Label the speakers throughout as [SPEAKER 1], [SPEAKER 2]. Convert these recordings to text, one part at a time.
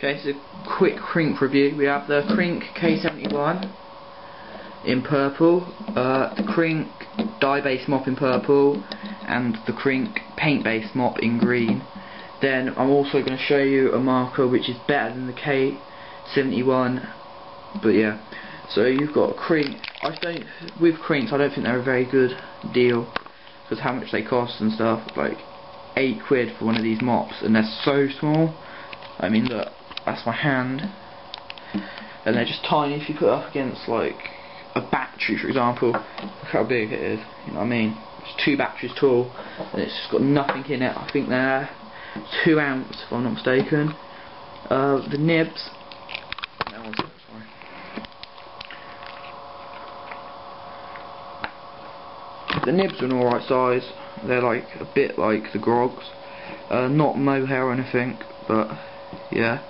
[SPEAKER 1] Okay, so quick Krink review. We have the Krink K71 in purple, the Krink dye-based mop in purple, and the Krink paint-based mop in green. Then I'm also going to show you a marker which is better than the K71, but yeah. So you've got a Krink. With Krinks I don't think they're a very good deal because how much they cost and stuff. Like £8 for one of these mops, and they're so small. I mean, look, that's my hand, and they're just tiny. If you put it up against like a battery, for example, look how big it is. You know what I mean? It's 2 batteries tall, and it's just got nothing in it. I think they're 2 ounce, if I'm not mistaken. The nibs. The nibs are an alright size. They're like a bit like the Grogs. Not mohair or anything, but yeah.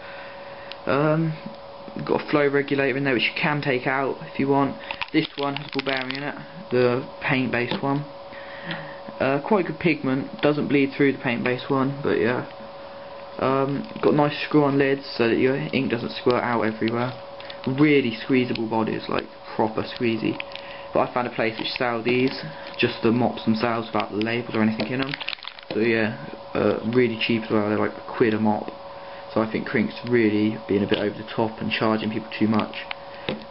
[SPEAKER 1] Got a flow regulator in there which you can take out if you want. This one has a ball bearing in it, the paint based one. Quite good pigment, doesn't bleed through the paint based one, but yeah. Got nice screw on lids so that your ink doesn't squirt out everywhere. Really squeezable bodies, like proper squeezy. But I found a place which sell these, just the mops themselves without the labels or anything in them. So yeah, really cheap as well. They're like £1 a mop. So I think Krink's really being a bit over the top and charging people too much.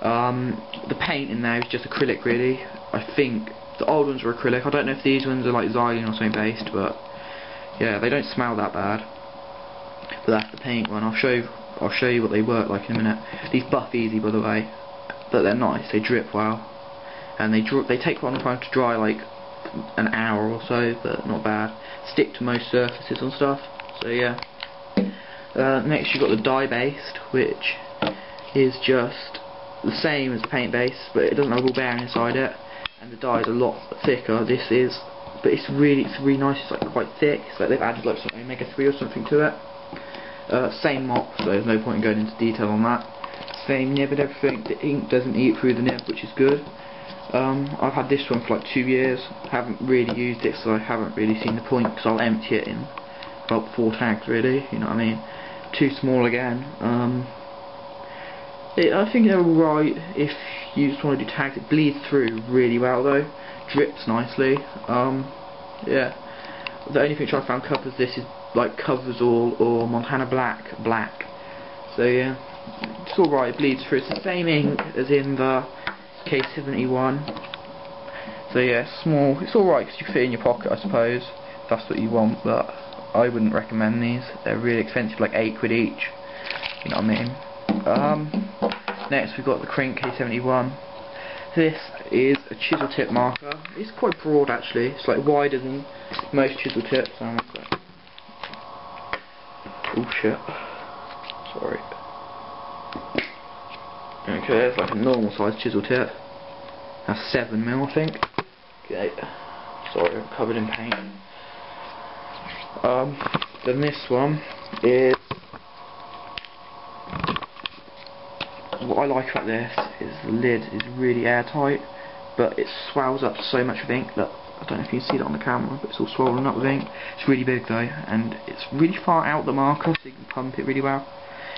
[SPEAKER 1] The paint in there is just acrylic really. I think the old ones were acrylic. I don't know if these ones are like xylene or something based, but yeah, they don't smell that bad. But that's the paint one. I'll show you what they work like in a minute. These buff easy, by the way, but they're nice. They drip well, and they take quite a long time to dry, like an hour or so, but not bad. Stick to most surfaces and stuff. So yeah. Next you've got the dye based, which is just the same as the paint base, but it doesn't have a ball bearing inside it, and the dye is a lot thicker. This is, but it's really nice. It's like quite thick. It's like they've added like some omega-3 or something to it. Same mop, so there's no point in going into detail on that. Same nib and everything. The ink doesn't eat through the nib, which is good. I've had this one for like 2 years. Haven't really used it, so I haven't really seen the point, because I'll empty it in about 4 tags really. You know what I mean? Too small again. I think they're alright if you just want to do tags. It bleeds through really well though. Drips nicely. Yeah. The only thing I found covers this is like Covers All or Montana Black. So yeah, it's alright. It bleeds through. It's the same ink as in the K71. So yeah, small. It's alright because you can fit it in your pocket, I suppose, if that's what you want, but I wouldn't recommend these. They're really expensive, like £8 each. You know what I mean? Next we've got the Krink K71. This is a chisel tip marker. It's quite broad actually. It's like wider than most chisel tips. Oh shit. Sorry. Okay, it's like a normal size chisel tip. That's 7mm I think. Okay. Sorry, I'm covered in paint. Then this one is, what I like about this is the lid is really airtight, but it swells up so much with ink that I don't know if you can see that on the camera, but it's all swollen up with ink. It's really big though, and it's really far out the marker, so you can pump it really well.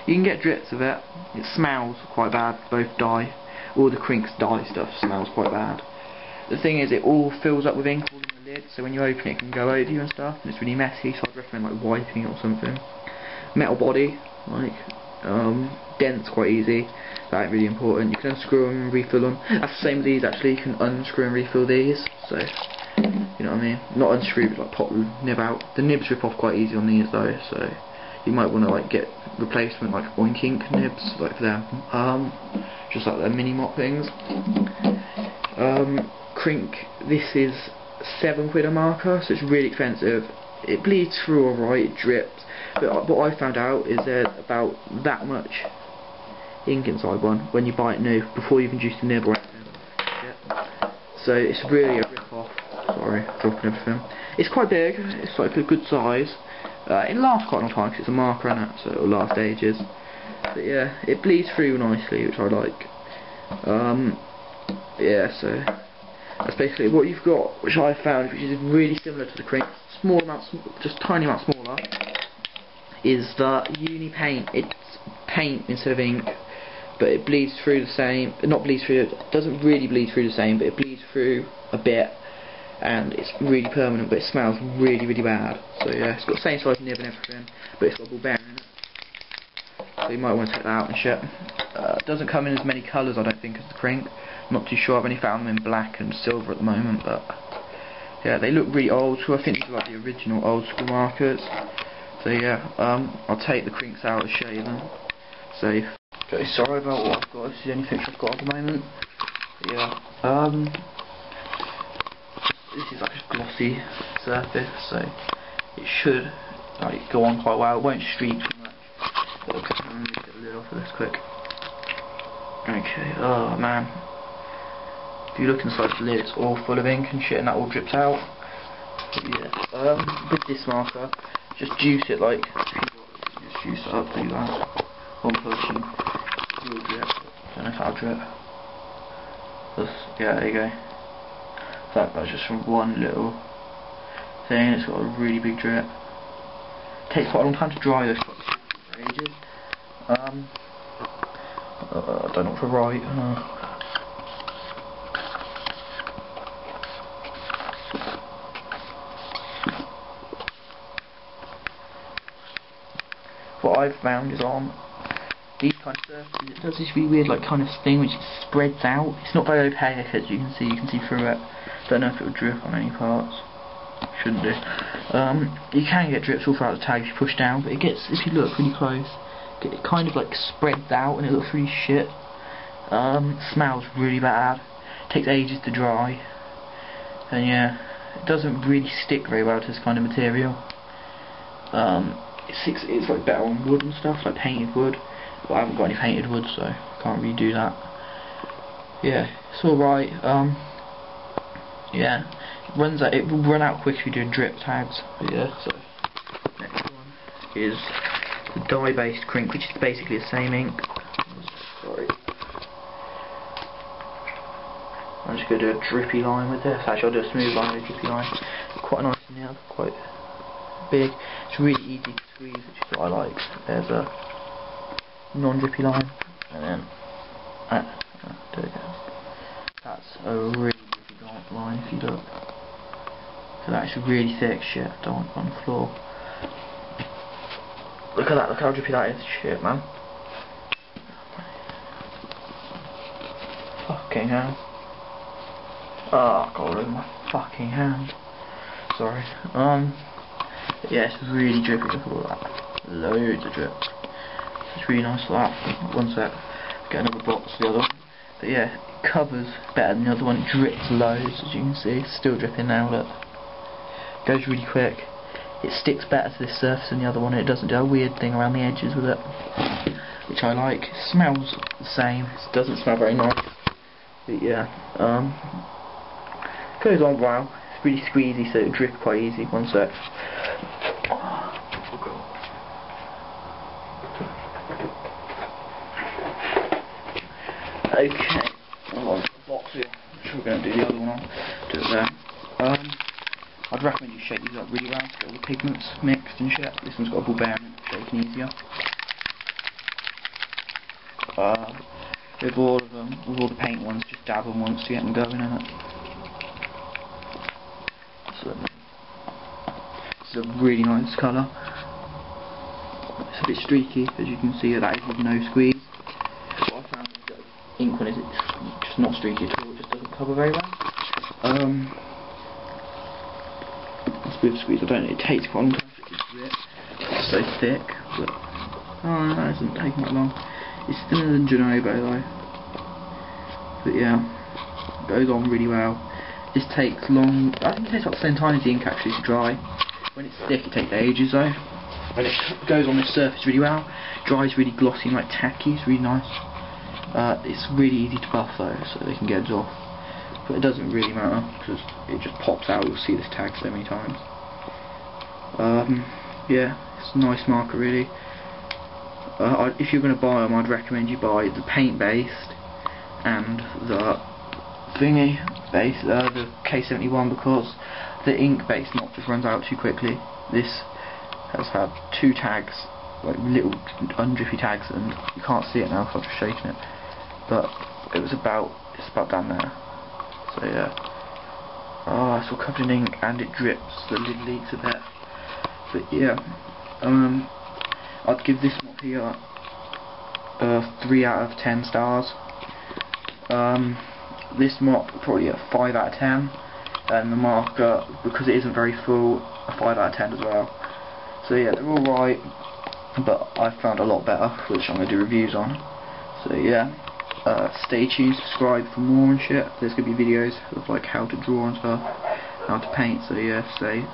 [SPEAKER 1] You can get drips of it. It smells quite bad, both dye. All the Krink's dye stuff smells quite bad. The thing is, it all fills up with ink all in the lid, so when you open it, it can go over you and stuff, and it's really messy, so I'd recommend like wiping it or something. Metal body, like, dents quite easy. That ain't really important. You can unscrew them and refill them. That's the same with these actually. You can unscrew and refill these, so you know what I mean. Not unscrew, but like pop the nib out. The nibs rip off quite easy on these though, so you might want to like get replacement like Oink Ink nibs, like for them. Just like their mini mop things. Krink, this is £7 a marker, so it's really expensive. It bleeds through alright, it drips, but what I found out is there's about that much ink inside one when you buy it new, before you even juice the nib or anything. Yeah. So it's really a rip-off. Sorry, dropping everything. It's quite big, it's like a good size. It lasts quite a long time because it's a marker in it, so it'll last ages. But yeah, it bleeds through nicely, which I like. Yeah, so that's basically what you've got, which I found, which is really similar to the Krink, small amount, just tiny amount smaller, is the Uni paint. It's paint instead of ink, but it bleeds through the same. Not bleeds through. It doesn't really bleed through the same, but it bleeds through a bit, and it's really permanent. But it smells really, really bad. So yeah, it's got the same size nib and everything, but it's got a ball bearing in it. So you might want to take that out and shit. It doesn't come in as many colours, I don't think, as the Krink. I'm not too sure. I've only found them in black and silver at the moment, but yeah, they look really old school. I think these are like the original old school markers. So yeah, I'll take the Krinks out and show you them. So okay, sorry about what I've got. This is the only picture I've got at the moment. But yeah, this is like a glossy surface, so it should like go on quite well. It won't streak too much. Okay, I'm gonna get the lid off of this quick. Okay, oh man. If you look inside the lid, it's all full of ink and shit, and that all drips out. But yeah, with this marker, just juice it like, just juice it up, do that. One push and it will drip. Don't know if that'll drip. Yeah, there you go. That's just from one little thing. It's got a really big drip. It takes quite a long time to dry though, for ages. I don't know what to write. What I've found is on these kind of surfaces, it does this really weird like kind of thing which spreads out. It's not very opaque, as you can see through it. Don't know if it will drip on any parts. Shouldn't do. You can get drips all throughout the tag if you push down, but it gets, if you look really close, it kind of like spreads out and it looks really shit. Smells really bad. Takes ages to dry, and yeah, it doesn't really stick very well to this kind of material. It's like better on wood and stuff, like painted wood. But I haven't got any painted wood, so I can't really do that. Yeah, it's alright. Yeah, it will run out quick if you do drip tags. But yeah, so next one is the dye-based Krink, which is basically the same ink. Sorry. I'm just going to do a drippy line with this. Actually, I'll do a smooth line with a drippy line. Quite nice in the other, quite big. It's really easy to squeeze, which is what I like. There's a non-drippy line, and then there we go. That's a really dark line if you look. So that's really thick shit. Don't want on the floor. Look at that. Look how drippy that is. Shit, man. Fucking hell. Oh, God, look at my fucking hand. Sorry. Yeah, it's really drippy. Look at all that. Loads of drip. It's really nice for that. One sec. Get another box for the other one. But yeah, it covers better than the other one. It drips loads, as you can see. It's still dripping now, look. It goes really quick. It sticks better to this surface than the other one. It doesn't do a weird thing around the edges with it, which I like. It smells the same. It doesn't smell very nice. But yeah, goes on well. It's really squeezy, so it'll drip quite easy. One sec. Okay, I've got a box here. I'm sure we're going to do the other one on. Do it there. I'd recommend you shake these up really well to get all the pigments mixed and shit. This one's got a ball bearing, shaking easier. With all of them, with all the paint ones, just dab them once to get them going in it. So, this is a really nice colour. It's a bit streaky, as you can see. That is with no squeeze. What I found is that ink one is it's just not streaky at all. It just doesn't cover very well. With squeeze, I don't know, it takes quite a long time to drip. It's so thick, but oh no, it doesn't take that long. It's thinner than Genobo though. But yeah, it goes on really well. This takes long, I think it takes about the same time as the ink actually to dry. When it's thick it takes ages though. When it goes on this surface really well, dries really glossy and like tacky, it's really nice. It's really easy to buff though, so they can get it off. But it doesn't really matter, because it just pops out. You'll see this tag so many times. Yeah, it's a nice marker really. If you're going to buy them, I'd recommend you buy the paint based and the thingy based, the K71, because the ink based not just runs out too quickly. This has had 2 tags like little undrippy tags, and you can't see it now because I've just shaken it, but it's about down there. So yeah, it's all covered in ink and it drips, the lid leaks a bit, but yeah, I'd give this mop here 3 out of 10 stars. This mop probably a 5 out of 10, and the marker, because it isn't very full, a 5 out of 10 as well. So yeah, they're alright, but I've found a lot better, which I'm going to do reviews on. So yeah, stay tuned, subscribe for more and shit. There's going to be videos of like how to draw and stuff, how to paint, so yeah, stay